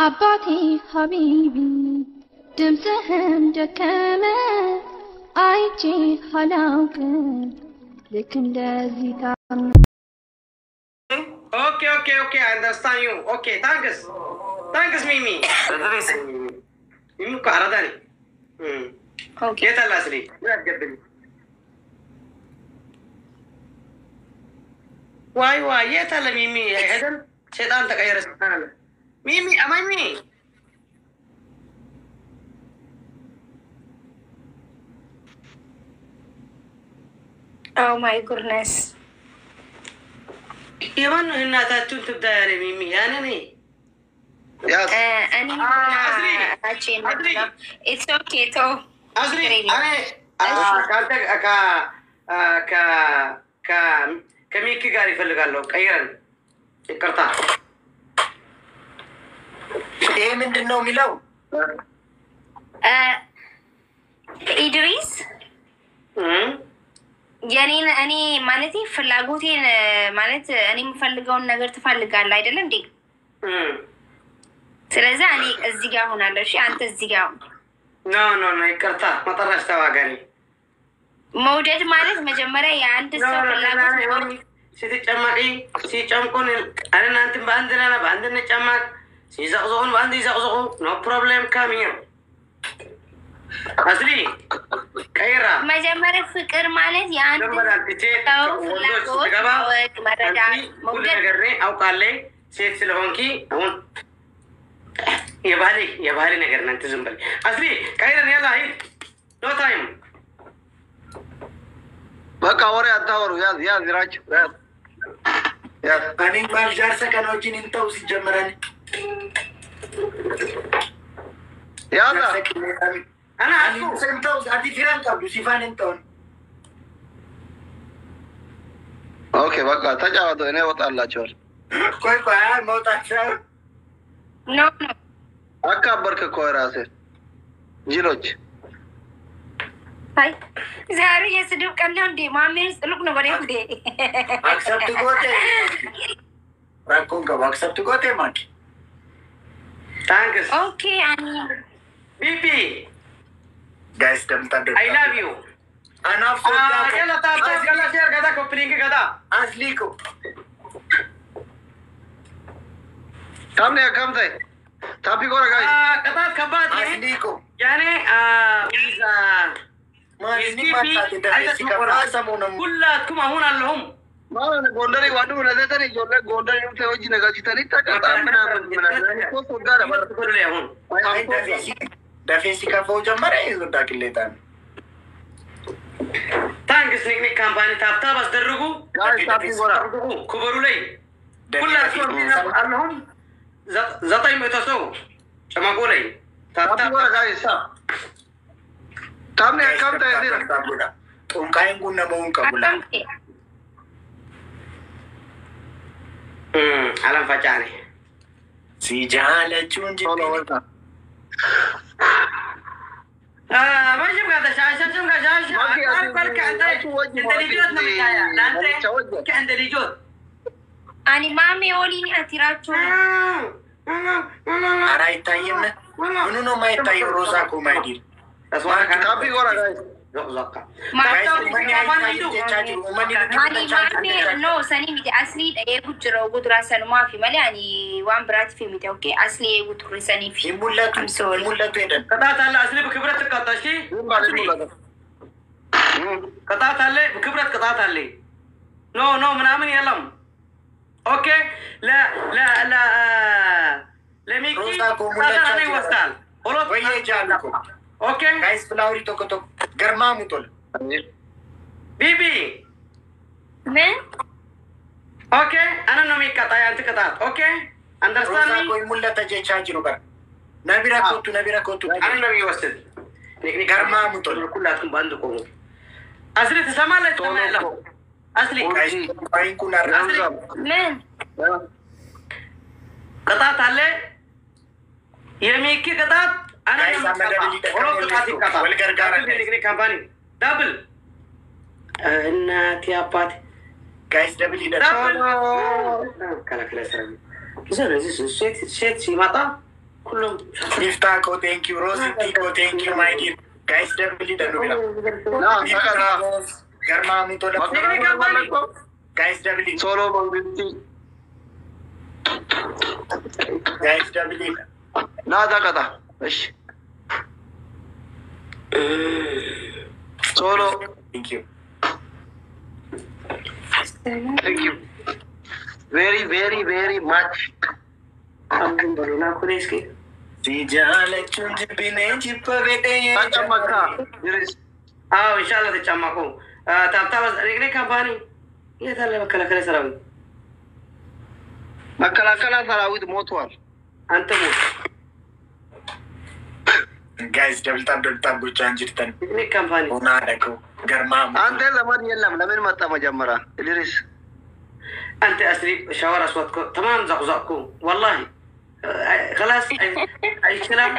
አባቴ ሀቢቢ ድምፅህም ደከመ አይቼ አላውቅም ልክ እንደዚህ ታም Okay, I understand you. Okay, thanks, Mimi. Mimi ko aradani. Okay. Ye tala asli. Why, ye tala Mimi. Hedan setan takayara subhanallah. Mimi, amai Mimi. Oh my goodness. Iwan እናታችሁን ትብዳ ያለ ሚሚ ያኔ ነኝ እኔ it's okay to አዝሪ ከሚኪ ጋር ይፈልጋለሁ ቀይረን ይቅርታ ይሄ ምንድን ነው የሚለው ኢድሪስ የኔን እኔ ማለት ፍላጎቴን ማለት እኔ የምፈልገውን ነገር ትፈልጋለህ አይደል እንዴ? ስለዚህ እኔ እዚህ ጋር ሆናለሁ። እሺ አንተ እዚህ ጋር ኖ ይቅርታ መጠራሽ ተዋጋሪ መውደድ ማለት መጀመሪያ የአንድ ሰው ፍላጎት ነው። ሲጨማቂ ሲጨምቁን እናንተን በአንድ እንጨማቅ ሲዘቅዘቁን በአንድ ይዘቅዘቁ ኖ ፕሮብሌም ካም ሂር አስሊ ቀይራ መጀመሪያ ፍቅር ማለት የአንድ ሰው ፍላጎት መረዳት መውደድ አውቃለሁ። ሴት ስለሆንኪ አሁን የባህሪ ነገር እናንተ ዝም በል አስሊ ቀይረን ያላ ሂድ ኖ ታይም በቃ ወሬ አታወሩ። ያዝ ይራችሁ ያዝ እኔ ባልጃር ሰከናዎችን እንተው ሲጀመረን ያላ أنا سنتوز أدي فيران قبل سيفان إنتون. أوكي بقى تجاوزوا هنا وطلع شور. كوي موت أكثر. No. أكبر كوي راسه. جيلوج. هاي. زهري يسدوب كنون دي مامي لوك نبرة كده. Accept to go there. رأكون كم accept to go there ماك. Thanks. Okay أني. Bibi. Guys, I love you. Enough. Yalla taabta gala share gada kopling gada. Asli ko. Come there. Tapi ko guys. Kata kabat asli ko. Yani visa. Ni mata kita sikapasa mo nam. Kullat kuma huna lahum. Mana gondari wadu na deta ni jolle gondari nu te hoji naga chitani ta kata mana ko sogara mar ko le hun. Defensive fauja mare izuda killetan. Thanks nikni kampanye tapta bas darrugu. Guys tapi gora. Kubaru lay. Kullat ko allahum. Zatay metaso. Chama ko lay. Tapi gora guys. Kamne kam ta idira. Kain gunna mo kabula. Alam facane. Si jala chunji. ما جبنا هذا شاشة جبنا شاشة أقول لك أنت اللي جود نمشيها أنت كأنت اللي جود أنا مامي أوليني أتيراتشو أراي تايمنا منو ما يتاي روزاكو ما يدير أسمع كابي غورا guys زقزقة ماني نو سني ميتي أصلي أيقو جرو قدرة سنو ما في مالي يعني وان برات في ميتي أوكي أصلي أيقو تقول سني في مولاتو إذا قطعت هلا أصلي بكبرت قطعتي قطعت هلا بكبرت قطعت هلا نو من أمن يلم أوكي لا ميكي هذا أنا وستال وين جالكم أوكي guys فلاوري توكو गर्मा मुतोल बीबी मैं ओके अना नमी कथा यांत कथा okay understand me कोई मुल्ला तजे चार्ज रो कर नबीरा कोतु अना नमी वस्ते निकनी गर्मा मुतोल कुल्ला तुम बंद को असली तसमाले तमेला असली guys पाइन कुना रंजा मैं कथा थाले यमी की कथा أنا كامباني دبل النات يا بات guys دبل كلا سلام زين شيت شي ماتا كلهم مفتاحكو ثانك يو روزيتيكو ثانك يو ماي دير جايز دبلي دنوبلا لا سكرا غرما ميتو جايز دبلي سولو بنتي جايز دبلي لا دكتا ايش سولو ثانك يو thank you very much بلونا كوريسكي سيجالچون جبينه جيبويته تجمعك يريس ان شاء الله تجمعكم تابتا ريغني كامباني يتالله مكلكل سراوي مكلكل سراوي موتوال انت موت جايز دبلتا بوچان جيرتن ريغني كامباني ونادكو غرما انت لمن يلم لمن متى مجمرة يريس انت اسري شاور اصواتكم تمام زقزقكم والله خلاص اي كلام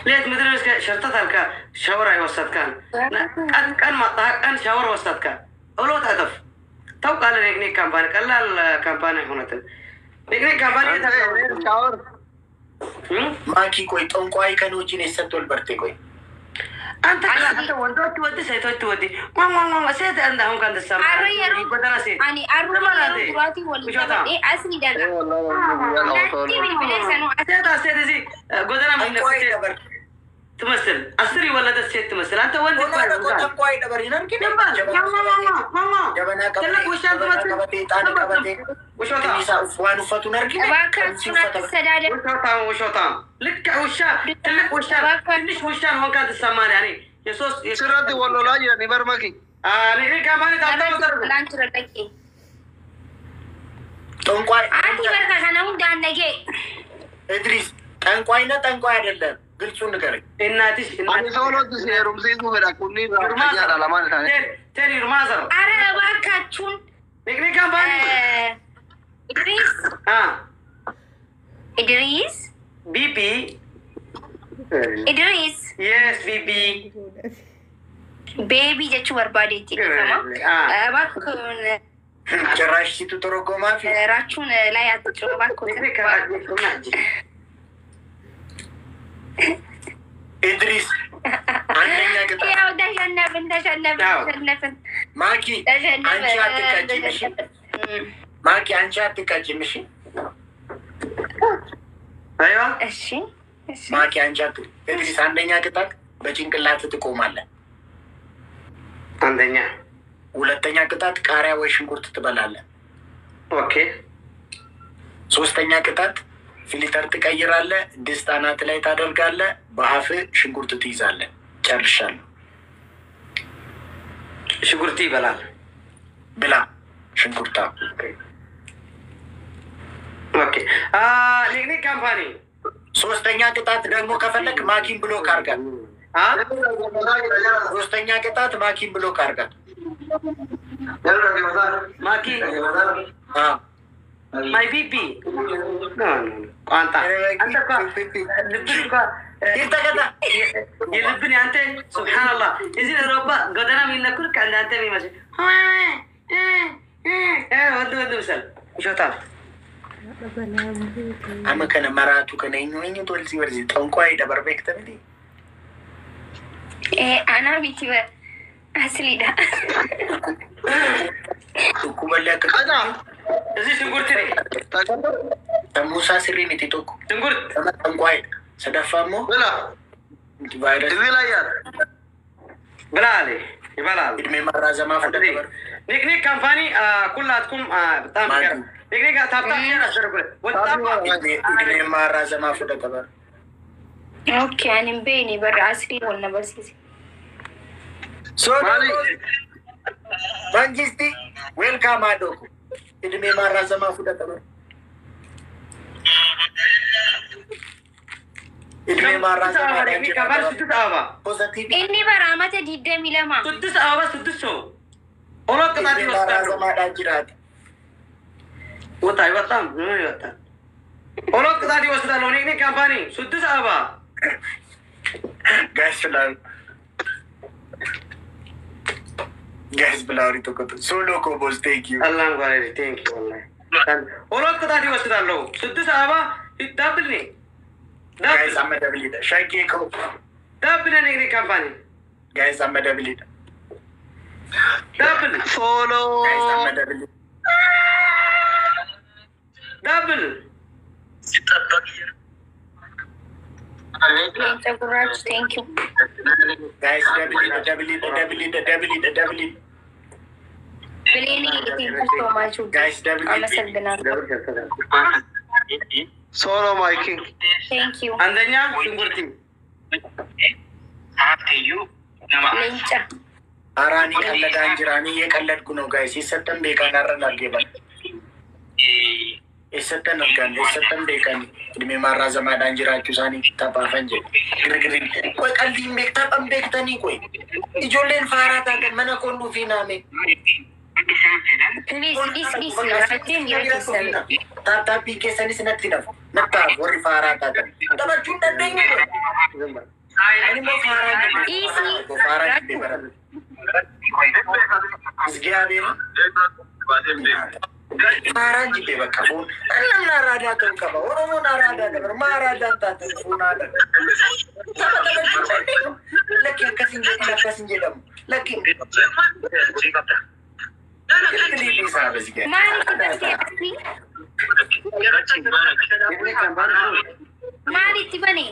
ليك مدرس شرطت هلك شاور اي وسط كان ما كان شاور وسط كان اولو تعرف تو قال ريغني كامباني قال الكامباني هونت ريغني كامباني شاور ماكي كوي طنقاي كانوجين يسطول برتي كوي انت وندوت ودي سيتوت ودي ما سيت عندهم كان تسمع بدنا سيت يعني أروي دلوقتي ولا إيه أصلي ده سيت زي قدرنا من نفسك تمثل أسري ولا ده سيت تمثل أنت وين طنقاي دبرينا كده ماما جبنا تلك وش أنت كبتي وش هذا تنيسا وانو فتو نركي وش هذا لك وشا تلك وشا ليش وشا هو كان تسمع يعني يسوس سرادي والله لا يعني برمكي ريغني كامباني تابتا لانتر لكي طنقاي عندي بركة أنا ودي عندك إدريس طنقاي አይደለም ግልጹን ንገረኝ እናትሽ እኔ ሶሎ ትሰሩም ሲሱ በላኩኒ ያላ ለማን ታኔ تاني رمازر አረ እባካችሁን ريغني كامباني إدريس إدريس بيبي إدريس يس بيبي ቤቢ ጀቹ በርባዴቲ እባክዎን ጭራሽ ሲቱ ተረጎማ ራችሁን ላይ አትጭሩ እባክዎን ኢድሪስ አንደኛ ቅጣት ያው ተሸነፍን ማኪ አንቺ አትቀጭም እሺ ايوه እሺ ማኪ አንቺ ኢድሪስ አንደኛ ቅጣት በጭንቅላት ትቆማለህ አንደኛ ሁለተኛ ቅጣት ቃሪያ ወይ ሽንኩርት ትበላለህ ኦኬ ሶስተኛ ቅጣት ፊልተር ትቀይራለህ ድስት አናት ላይ ታደርጋለህ በአፍ ሽንኩርት ትይዛለህ ጨርሻለሁ ሽንኩርት ይበላል ብላ ሽንኩርታ ኦኬ ሪግኒ ካምፓኒ ሶስተኛ ቅጣት ደግሞ ከፈለክ ማኪን ብሎክ አድርጋት ሶስተኛ ቅጣት ማኪን ብሎክ አድርጋት ማኪ ማይ ቢቢ ቋንጣ አንተ يلبني أنت سبحان الله إذا ربا قدرنا من كل كان أنت ماشي ودو مثال شو تعرف أما كان مراتو كان إنه تقول زي ورزي تونقاي دبر بيكتر دي أنا بيتي أصلي ده كوبالك أنا إذا شنقولتني تموسى سري متي توكو شنقول تونقاي سدفامو بلا فيروس بلا يا بلا علي بلا علي إدمي مرة زمان فدبر نيك كامباني كلاتكم بتاعم كده نيك تابتا كده أشربه وتابا إدمي مرة زمان فدبر أوكي أنا بيني برا أصلي ولا بس مالي بانجستي ويلكام أدوكو إدمي مرة زمان فدبر إدمي مرة زمان كبار ستة أبا إني برامة جدا ملما ستة أبا ستة شو أولا كتاتي مرة زمان أجراد وطاي وطام وطام أولا كتاتي وستة لونيك كامباني ستة أبا Guys, Bilari to go to solo cobos. Thank you. الله يبارك thank you والله أولا كتاتي وستة لو ستة أبا دابلني Guys, I'm a double leader. Shaggy ko. دابل نجري كامباني Guys, I'm a double leader. دابل follow. Guys, I'm a double leader. دابل Thank you. Guys, double leader, double leader, double leader, double leader, double leader. Bilini, thank you so much. Guys, double leader. Solo my king. Thank you. عندنا شنقرتي Lencha. Arani kallada anjirani ye kallad kuno guys. Isatan bekan arran argeban. Isatan bekan. Demi marra zama anjira chusani tapa fanje. Gir. Koi kaldi mek tapam bektani koi. Ijolen farata kan mana kondu finame. Please. Ratin yaki Tata pike sani sinatina. Nakka wori farata kan. Taba chunda dengi. Ani mo farata. Easy. Farata beran. Sgiabe. Faran jibe bakapun. Alam narada tuh kaba. Orang mau narada kan. Marada tata funada. Taba chunda dengi. Laki kasinje dam. Laki. Mari kita siapa? نجري كامباني Mari tiba nih.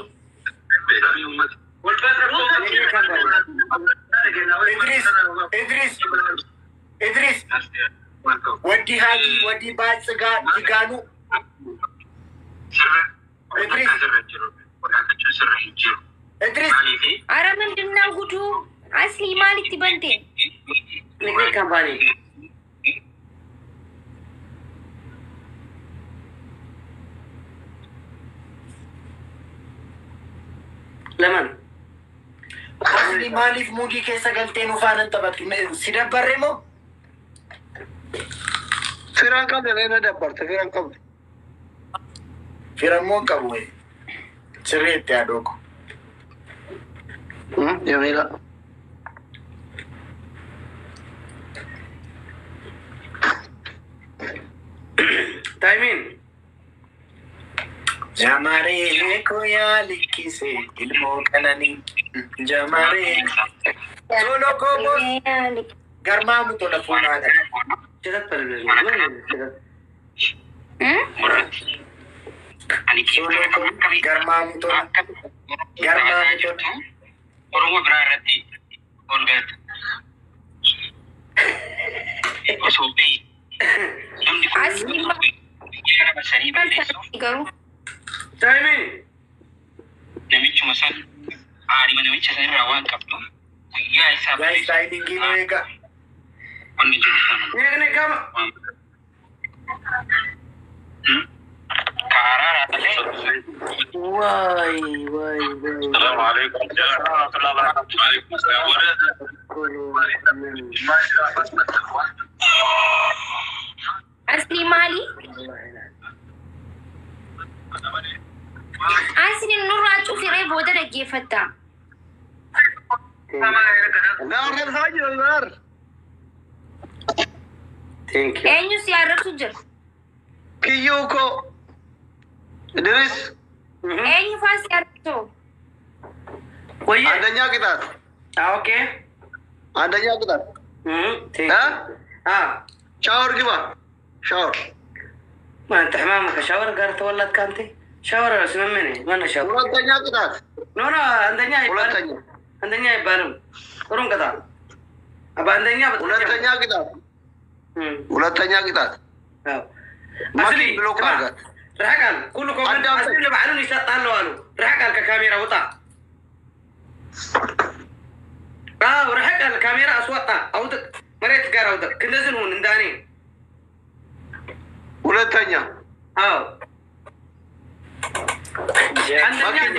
نجري كامباني Idris. Wadi haji, wadi baca jiganu. Idris. Ara mendena gudu. Asli Malik tiba nih. نجري كامباني لمن Asli Malif mudi keessa galtee nuufaanan taphatu. Si dabbarre moo? Firan qabda leena dabbarte firan qabda. Firan moo qabu wayi. Sirreetti adooko. Jamila. تايمين Jamare ko yaa likkise ilmoo kananii. Jamare. Solo ko boos. Garmaamu tola fuunaadha. جدت بلبل Solo ko garmaamu tola. Garmaamu tola. Oromoo biraa irratti ol galta. Osoo ta'e namni kun Asli gara basanii balleessuuf Garu. تايمين namichuma san haadhima namicha san irraa waan qabdu guyyaa isaa Guys, timingii nu eega. wanni jiru sana نجري كام kaaraadhaa ta'e. واي Salaamu alaikum. Waalaikum salaam. Asli Mali. Asli nurra cufiree booda dhaggeeffatta. Gaar haji gaar. ثانك يو Eenyu si arrabsu jira? Kiyuko. Idris. Eenyu faa si arrabsu? ويا Adanya kita. اوكي Adanya kita. ثانك Ha? Shower gimana? Shower. ما انت حمامك شاور قالت ولد كانتي شاور اسمه مني ما انا شاور Ulang tanya kita. نورا عندنا Ulang يبان tanya. عندنا يبان ورون كذا ابا عندنا Ulang tanya kita. Ulang tanya kita. اصلي belum kaget. رحقل كلكم Ada apa? اصلي اللي بعلوني شطالو قالوا رحقل ككاميرا وطا ورحقل الكاميرا اسوطا او مريت قارا ودا كندزن هون انداني Ulang tanya. عندنا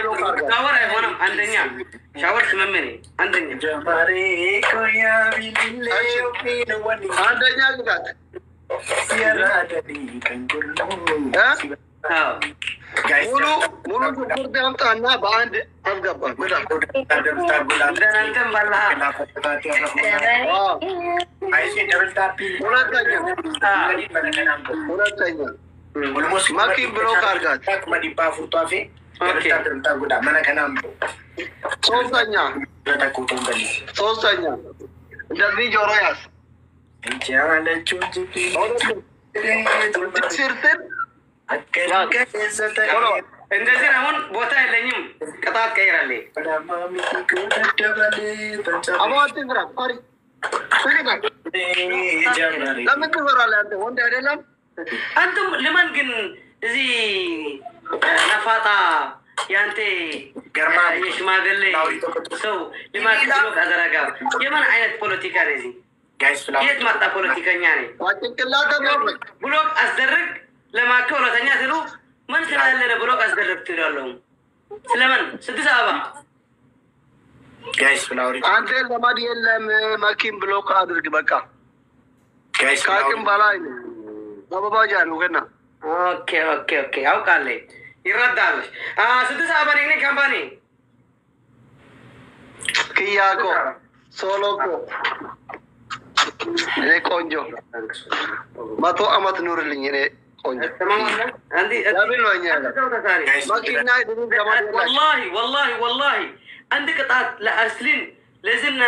شاور هون عندنا شاور سممني عندنا Jamare ko yaa bilillee ofiina wani. Adanya kita. Siyarraa dadii kan gurguru. Ha? Guys, Mulu seperti apa anda band agak Udah double tap. Dan nanti malah Wow. I say double tap. Ulang tanya. ah Ulang tanya. ማኪን ብሎ ካርጋት መዲባ ፉርቷፌ ጉዳ መነከናም ሶስተኛ እንደዚህ ጆሮ ያዝ ሲርትን እንደዚህ አሁን ቦታ የለኝም። ቅጣት ቀይራለኝ። አባቴ ግራ ፋሪ ለምን ትፈራለህ አንተ? ወንድ አይደለም አንተም ለማን ግን እዚህ ነፋጣ ያንተ ገርማ የሽማግሌ ሰው ልማት ብሎ ካዘራጋ የማን አይነት ፖለቲካ ነው እዚህ? የት መጣ ፖለቲከኛ ነኝ? ዋጭንቅላተ ነው ብሎክ አስደርግ ለማከው ሁለተኛ ትሉ ምን ስላለ ብሎክ አስደርግ ትላለሁ። ስለምን ስድስት አበባ ጋይስ ፍላውሪ አንተ ለማድ የለም ማኪን ብሎክ አድርግ በቃ ጋይስ ካቅም በላይ ነው። አበባጃ ነው ገና ኦኬ አውቃለሁ። ይረዳል። ስድስት አበባ ነኝ ካምፓኒ ክያቆ ሶሎኮ እኔ ቆንጆ 100 አመት ኑርልኝ። እኔ ቆንጆ والله አንድ ቅጣት ለአስሊን ለዝና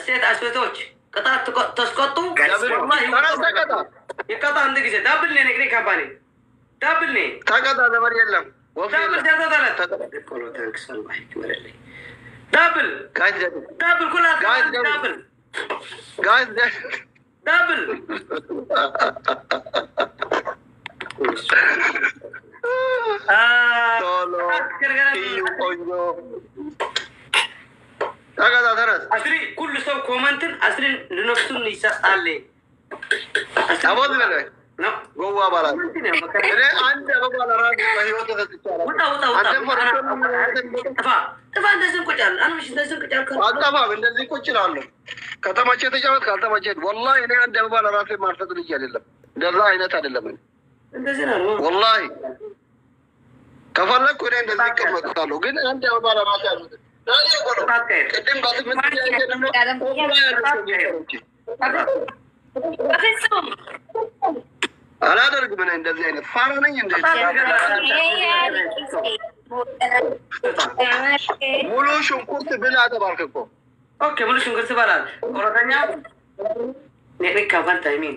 ሴት አስፈቶች ቅጣት ተስቆጡ ይቀጣ አንድ ጊዜ ዳብል ነኝ ነግሬ ካምፓኒ ዳብል ነኝ ታቀጣ ዘመር የለም ዳብል ኩላ ጋይስ ዳብል አስሪ ኩሉ ሰው ኮመንትን አስሪን ለነፍሱን ይሰጣል። አቦዝ በላይ ነው ጎዋ ባላል እኔ አንድ አበባ ለራሱ በህይወት ተሰጥቻለሁ። ጥፋ እንደዚህ ቁጫል አንምሽ እንደዚህ ቁጫል አጣባብ እንደዚህ ቁጭላለሁ። ከተማቼ ተጫወት ካልተማቼ ወላሂ እኔ አንድ አበባ ለራሱ ማርፈት ልጅ አይደለም። እንደዛ አይነት አይደለም። እንደዚህ ነው ወላሂ ከፈለኩ እኔ እንደዚህ እቀመጣለሁ። ግን አንድ አበባ ለራሱ ያሉት ቅድም በትምህርት አላደርግም። እኔ እንደዚህ አይነት ፋራ ነኝ። እንደ ሙሉ ሽንኩርት ብላ ተባልክ እኮ። ኦኬ ሙሉ ሽንኩርት ይባላል። ኦሮተኛ ኔክ ካፋን ታይሚን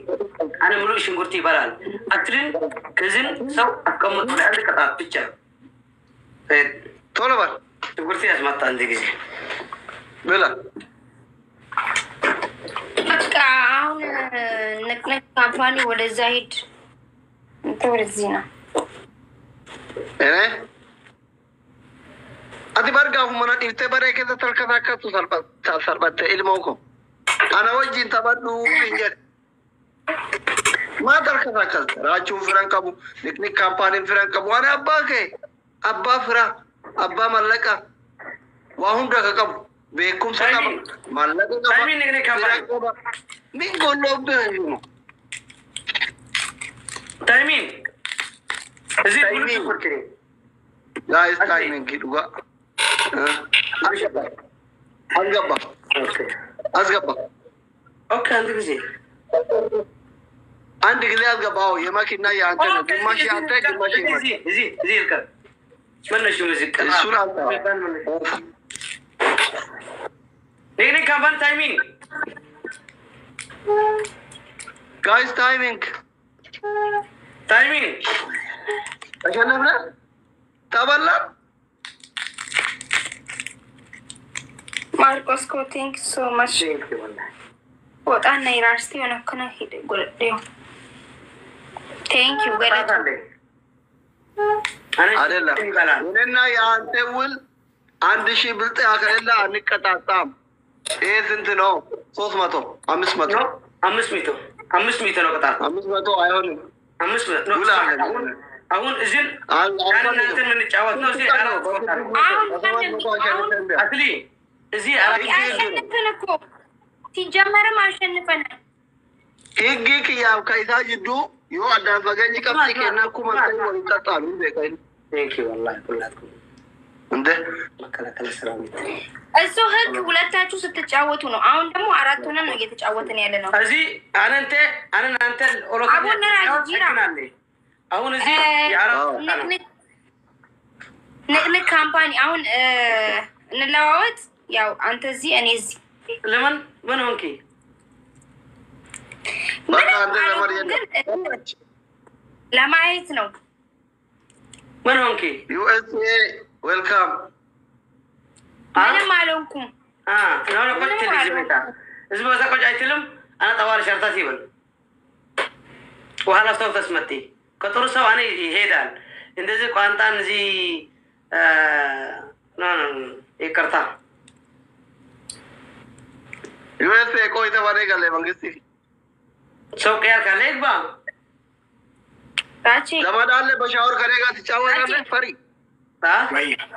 አነ ሙሉ ሽንኩርት ይባላል። አትልን ከዝን ሰው አቀመጡ ላይ አንድ ቅጣት ብቻ ቶሎ በል ሽንኩርት ያስመጣ አንድ ጊዜ ብላ በቃ አሁን ነቅነቅ ካምፓኒ ወደዛ ሂድ። እንተ ወደዚህ ነው እኔ አዲ ባርጋው ማና ዲፍቴ ባረከ ተልከታከቱ ሰልበት ኢልሞኮ አና ወጂን ተበዱ እንጀ ማተር ከተከል ራቹ ፍራንካቡ ቴክኒክ ካምፓኒ ፍራንካቡ አና አባከ አባ ፍራ አባ መለቃ ዋሁን ደከቀቡ ቤኩም ሰቀቡ መለቃ ታይሚን ነግሬ ካምፓኒ ምን ጎሎብህ ነው ታይሚን እዚህ ሙሉ ሽንኩርት ጋይስ ታይሚንግ ዱጋ አስገባ ኦኬ አንድ ጊዜ አስገባው። የማኪና የአንተ ነው። ግማሽ አንተ ግማሽ እዚህ ይልከል መነሹ ሙዚቃ እሱን አንተ ነግሬ ካምፓኒ ታይሚንግ ጋይስ ታይሚንግ ተሸነፍነ ተበላ ማርቆስ ኮ ቴንክ ሶ ማች ወጣና ዩኒቨርሲቲ ሆነ ከነ ሄደ ጎልዴው ቴንክ ዩ ገለታ አይደለም እኔና የአንተ ውል 1000 ብልጥ ያከለላ አንቀጣጣም። ይሄ ስንት ነው? 300 500 ነው ቅጣት 500 አይሆንም። 500 ነው አሁን እዚህ እናንተ ምን ጫወት ነው? እዚህ አትሊ እዚህ አሸንፈን እኮ ሲጀመርም አሸንፈናል። ህግ ያው ከይዛ ጅዱ ዮ አዳን ፈገኝ ከፍቲ ከና ኩማን ወጣጣሉ በቀኝ ቴንክ ዩ والله ሁላችሁ እንደ መከላከል ስራ ነው። እሱ ህግ ሁለታችሁ ስትጫወቱ ነው። አሁን ደግሞ አራት ሆነን ነው እየተጫወትን ያለ ነው። እዚህ አንተ ኦሮቶ አቡና ራጂራ አሁን እዚህ ያራው ንቅንቅ ካምፓኒ አሁን እንለዋወጥ ያው አንተ እዚህ እኔ እዚህ ለምን ምን ሆንኪ ለማየት ነው ምን ሆንኪ ዩኤስኤ ዌልካም ምንም አልሆንኩም ነው ቆጭ ልጅ ቤታ እዚህ ቦታ ቆጭ አይትልም انا طوال شرطات ይበል وኋላ ሰው ተስመጥቲ ከጥሩ ሰው እኔ ይሄዳል እንደዚህ ቋንጣን እዚህ ይቅርታ ዩኤስኤ ቆይ ተባለ ጋር ለመንግስት ሰው ቀያር ካለ ይግባ ታቺ ዘመድ አለ በሻወር ከኔ ጋር ትጫወታለህ ፈሪ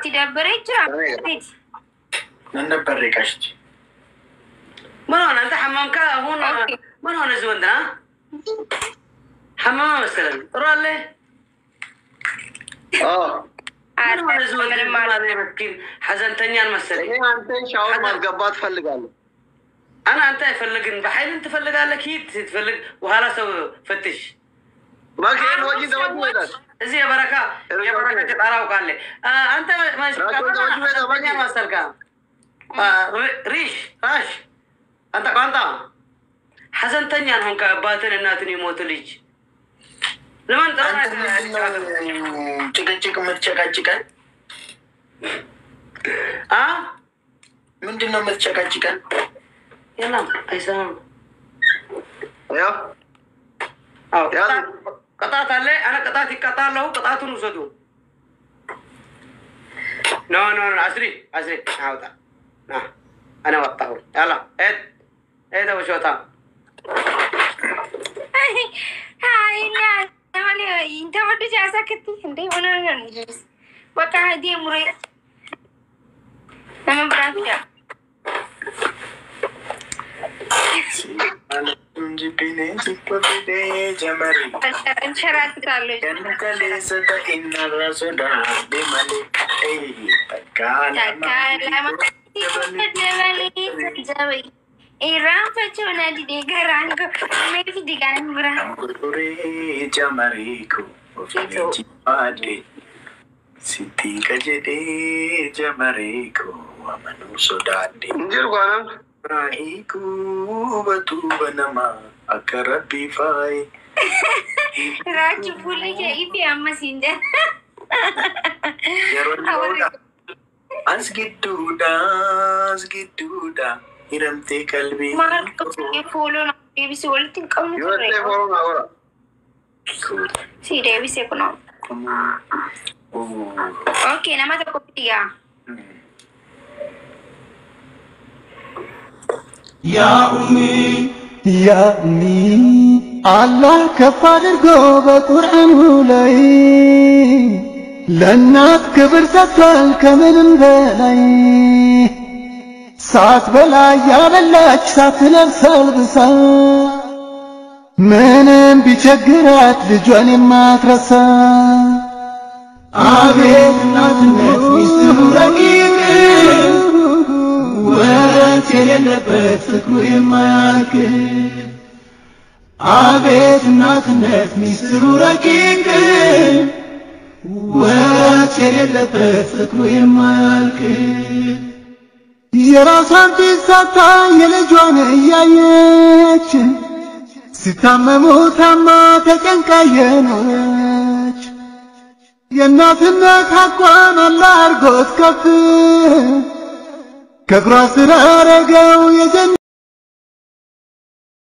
ትደብረኝ ይችላል ነበር ይቀሽት ما أنا أنت حمام كا هون ما هو نزول ده حمام مثلا رالي ما نزول ده ما عليه مسكين حزن تاني مثلا أنت شاور ما الجبات فلقاله أنت فلقن بحيل أنت فلق على كيد تفلق وهلا سو فتش ما كان وجه ده وجه زي يا بركة تتعرف وقال لي أنت ما شفت مثلا كا ريش راش أنت كنتا حسن تاني عنهم كأباتنا ناتني موتليج لما أنت تكتشك متشكاتشكا من دينا متشكاتشكا يلا أيسان يا قطعت عليه أنا قطعتي قطع له قطعته نسدو نو عسري هاوتا أنا وطاهم يلا هذا وشوطا هاي لا مالي انت ودي جاسا كتي انتي وانا نجلس بقى هدي مري لما براكا انشرات قالوا Irang pecuna di degaranku, mereka di kanan berang. Jamariku, ade, Siti kajede jamariku, amanu sodade. Anjir gua Rahiku batu banama akarabi fai. Raju pulih ya ipi amma sinja. Asgiduda. Iramte kalbi. Marco ये follow ना Devi से बोलते हैं कम नहीं USA follow ना हो रहा सी Devi से कौन ओके ना मत कॉपी किया يا أمي الله كفار الجوبة قرآن ولاي للناس كبر ستال كمن بلاي ساعت بلا يا بلاك ساعت نفسال بسا منم بيشجرات لجواني ما ترسا عبيد ناتنت ميستو رقيق وانت يلبت فكرو ما ياكل عبيد ناتنت ميستو رقيق وانت يلبت فكرو ما ياكل የራሷን ቢሳታ የልጇን እያየች ሲታመሙ ታማ ተጨንቃ የኖረች የእናትነት ሐቋን አላህ አርጎት ከፍ ከእግሯ ስር አረገው